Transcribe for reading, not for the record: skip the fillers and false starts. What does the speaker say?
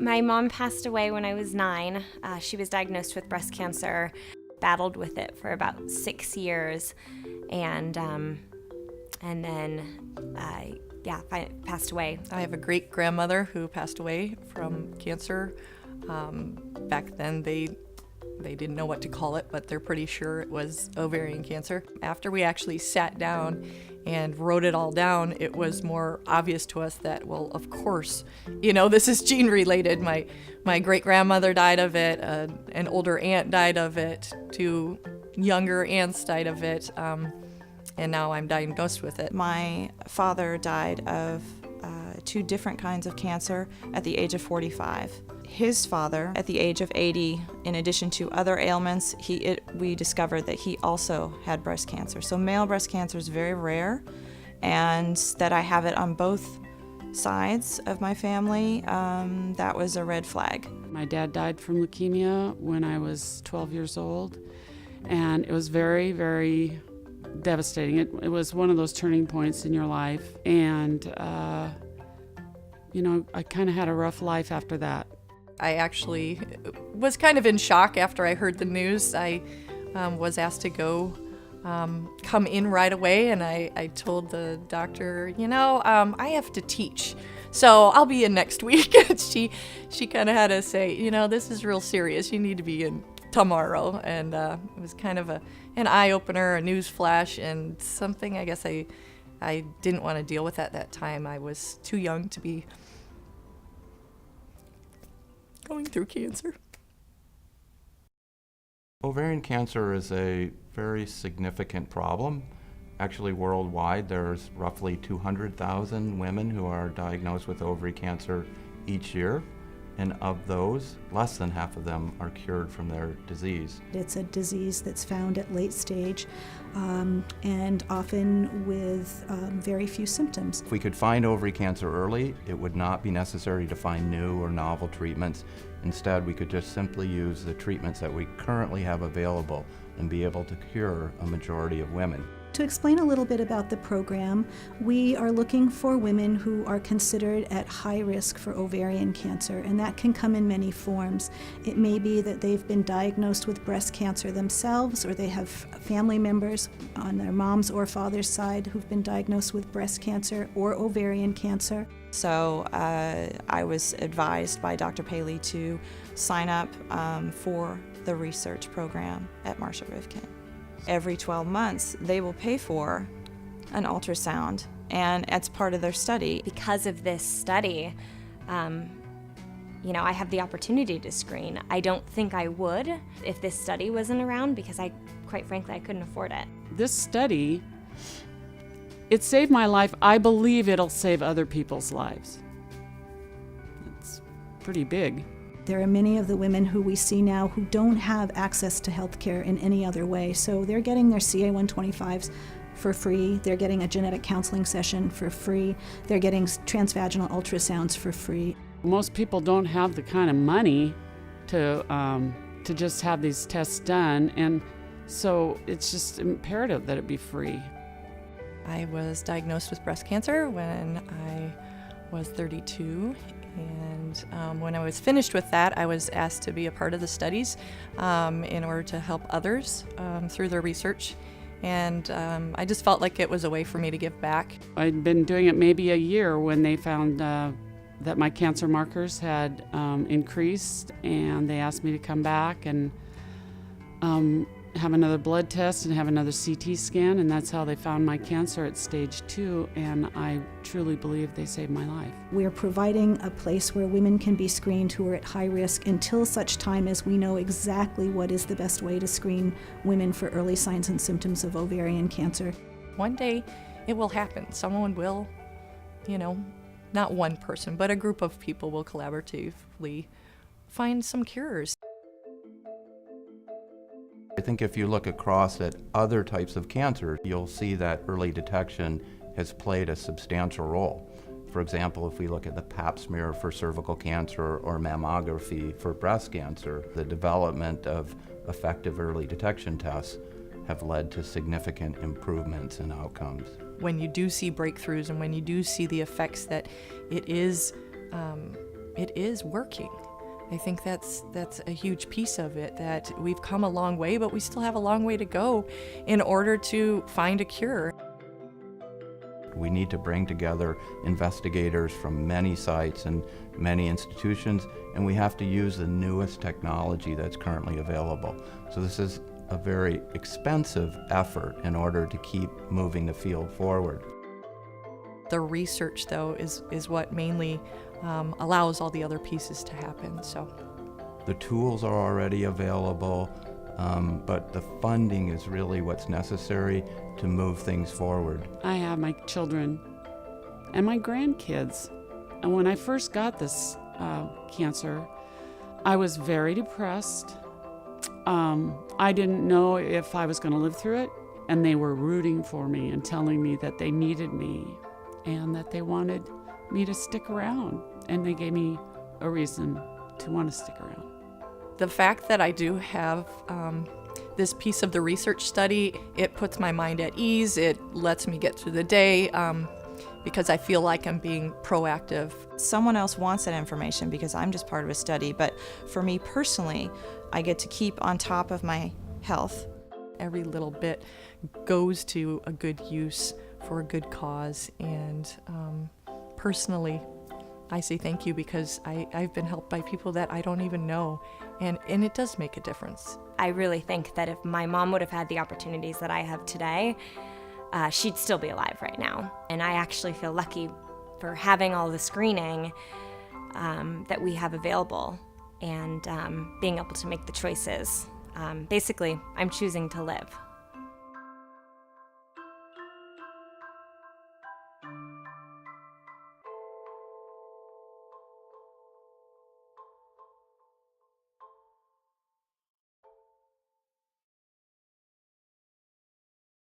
My mom passed away when I was 9. She was diagnosed with breast cancer, battled with it for about 6 years, and then passed away. I have a great grandmother who passed away from cancer. Back then they didn't know what to call it, but they're pretty sure it was ovarian cancer. After we actually sat down and wrote it all down, it was more obvious to us that, well, of course, this is gene related. My great grandmother died of it, an older aunt died of it, 2 younger aunts died of it, and now I'm diagnosed with it. My father died of 2 different kinds of cancer at the age of 45. His father, at the age of 80, in addition to other ailments, we discovered that he also had breast cancer. So male breast cancer is very rare, and that I have it on both sides of my family, that was a red flag. My dad died from leukemia when I was 12 years old, and it was very, very devastating. It was one of those turning points in your life, and I kind of had a rough life after that. I actually was kind of in shock after I heard the news. I was asked to come in right away, and I told the doctor, I have to teach, so I'll be in next week. And she kind of had to say, this is real serious. You need to be in tomorrow. And it was kind of an eye-opener, a news flash, and something I guess I didn't want to deal with at that time. I was too young to be going through cancer. Ovarian cancer is a very significant problem. Actually, worldwide, there's roughly 200,000 women who are diagnosed with ovary cancer each year. And of those, less than half of them are cured from their disease. It's a disease that's found at late stage and often with very few symptoms. If we could find ovary cancer early, it would not be necessary to find new or novel treatments. Instead, we could just simply use the treatments that we currently have available and be able to cure a majority of women. To explain a little bit about the program, we are looking for women who are considered at high risk for ovarian cancer, and that can come in many forms. It may be that they've been diagnosed with breast cancer themselves, or they have family members on their mom's or father's side who've been diagnosed with breast cancer or ovarian cancer. So I was advised by Dr. Paley to sign up for the research program at Marsha Rivkin. Every 12 months, they will pay for an ultrasound, and it's part of their study. Because of this study, I have the opportunity to screen. I don't think I would if this study wasn't around, because quite frankly, I couldn't afford it. This study, it saved my life. I believe it'll save other people's lives. It's pretty big. There are many of the women who we see now who don't have access to health care in any other way. So they're getting their CA-125s for free. They're getting a genetic counseling session for free. They're getting transvaginal ultrasounds for free. Most people don't have the kind of money to just have these tests done, and so it's just imperative that it be free. I was diagnosed with breast cancer when I was 32. And when I was finished with that, I was asked to be a part of the studies in order to help others through their research. And I just felt like it was a way for me to give back. I'd been doing it maybe a year when they found that my cancer markers had increased, and they asked me to come back and have another blood test and have another CT scan, and that's how they found my cancer at stage 2, and I truly believe they saved my life. We're providing a place where women can be screened who are at high risk until such time as we know exactly what is the best way to screen women for early signs and symptoms of ovarian cancer. One day it will happen. Someone will, not one person, but a group of people will collaboratively find some cures. I think if you look across at other types of cancer, you'll see that early detection has played a substantial role. For example, if we look at the pap smear for cervical cancer or mammography for breast cancer, the development of effective early detection tests have led to significant improvements in outcomes. When you do see breakthroughs and when you do see the effects that it is it is working. I think that's a huge piece of it, that we've come a long way, but we still have a long way to go in order to find a cure. We need to bring together investigators from many sites and many institutions, and we have to use the newest technology that's currently available. So this is a very expensive effort in order to keep moving the field forward. The research, though, is what mainly allows all the other pieces to happen. So the tools are already available, but the funding is really what's necessary to move things forward. I have my children and my grandkids. And when I first got this cancer, I was very depressed. I didn't know if I was going to live through it, and they were rooting for me and telling me that they needed me and that they wanted me to stick around, and they gave me a reason to want to stick around. the fact that I do have this piece of the research study, it puts my mind at ease. It lets me get through the day because I feel like I'm being proactive. Someone else wants that information because I'm just part of a study, but for me personally, I get to keep on top of my health. Every little bit goes to a good use for a good cause, and personally, I say thank you because I've been helped by people that I don't even know, and it does make a difference. I really think that if my mom would have had the opportunities that I have today, she'd still be alive right now. And I actually feel lucky for having all the screening that we have available and being able to make the choices. Basically, I'm choosing to live.